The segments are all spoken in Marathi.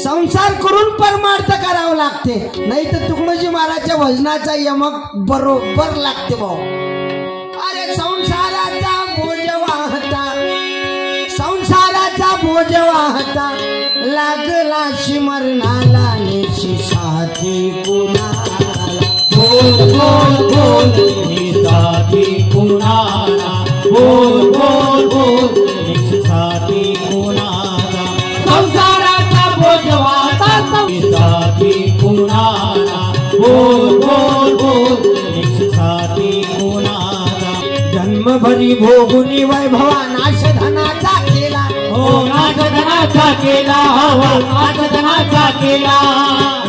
संसार करून परमार्थ करावं लागते, नाही तर तुकडोजी महाराजच्या भजनाचा यमक बरोबर लागते भाऊ। अरे संसाराचा बोज वाहता, संसाराचा बोज वाहता, लागला शिमरणाला निशी साथी कुणाला, बोल बोल बोल निसाथी कुणाला, बोल बोल बोल निसाथी कुणाला, संसाराचा बोज वाहता निसाथी कुणाला, बोल बोल बोल निसाथी कुणाला, जन्मभरी भोगुनी वैभवा नाश धनाचा केला, हो नाश धनाचा केला, हो नाश धनाचा केला,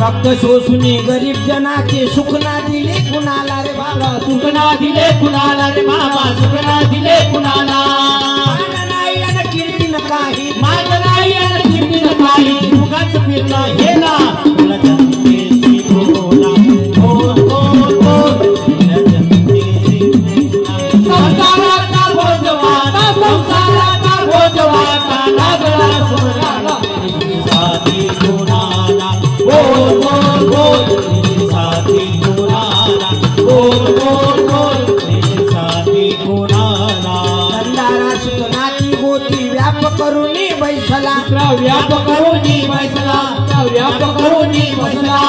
रक्त शोषुनी गरीब जनाचे सुखना दिले कुणाला रे बाबा, सुखना दिले कुणाला रे बाबा, सुखना दिले कुणाला, मान नाही आणि कीर्ती न काही, मान नाही आणि कीर्ती न काही, उगाच फिरला गेला तुला जमतेसी बोला, बोल बोल बोल तुला जमतेसी बोला, संसाराचा बोज वाहता, संसाराचा बोज वाहता, लागला सुमरणाला निसाथी कुणाला, बोल बोल बोल निसाथी कुणाला, बोल बोल बोल निसाथी कुणाला, दंडारा सुतनाची गोती व्याप करुनी बैसला, व्याप करुनी बैसला, व्याप करुनी बैसला,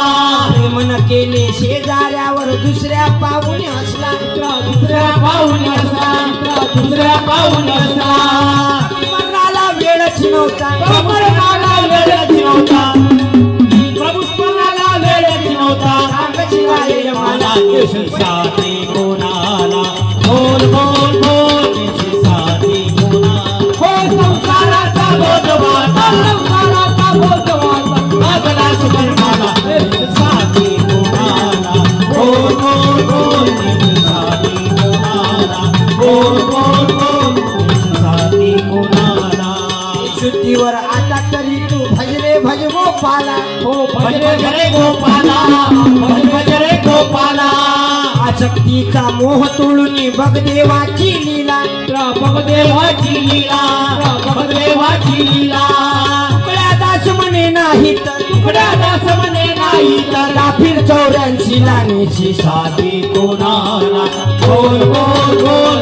मन केले शेजाऱ्यावर दुसऱ्या पाहुणे हसला, दुसऱ्या पाहुणे हसला, दुसऱ्या पाहुणे हसला, मरणाला वेळच नव्हता, मरणाला वेळच नव्हता, प्रभू स्मरणाला वेळच नव्हता, सांगशिवाय मला निसाथी कुणाला, बोल बोल बोल निसाथी कुणाला, हो संसाराचा बोज वाहता, संसाराचा बोज वाहता, लागला सुमरणाला निसाथी कुणाला, बोल बोल बोल निसाथी कुणाला, बोल बोल बोल निसाथी कुणाला, शुद्धीवर आता तरी तू भजरे भज गोपाला, हो भज भजरे गोपाला, भज भजरे गोपाला, आसक्तीचा मोह तोडून बघ देवाची लीला, बगदेवाची लीला, बगदेवाची लीला, तुकड्या दास म्हणे नाही तर, तुकड्या दास म्हणे नाही तर, काफीर 84 लानेची साथी कोणाला, बोल बोल बोल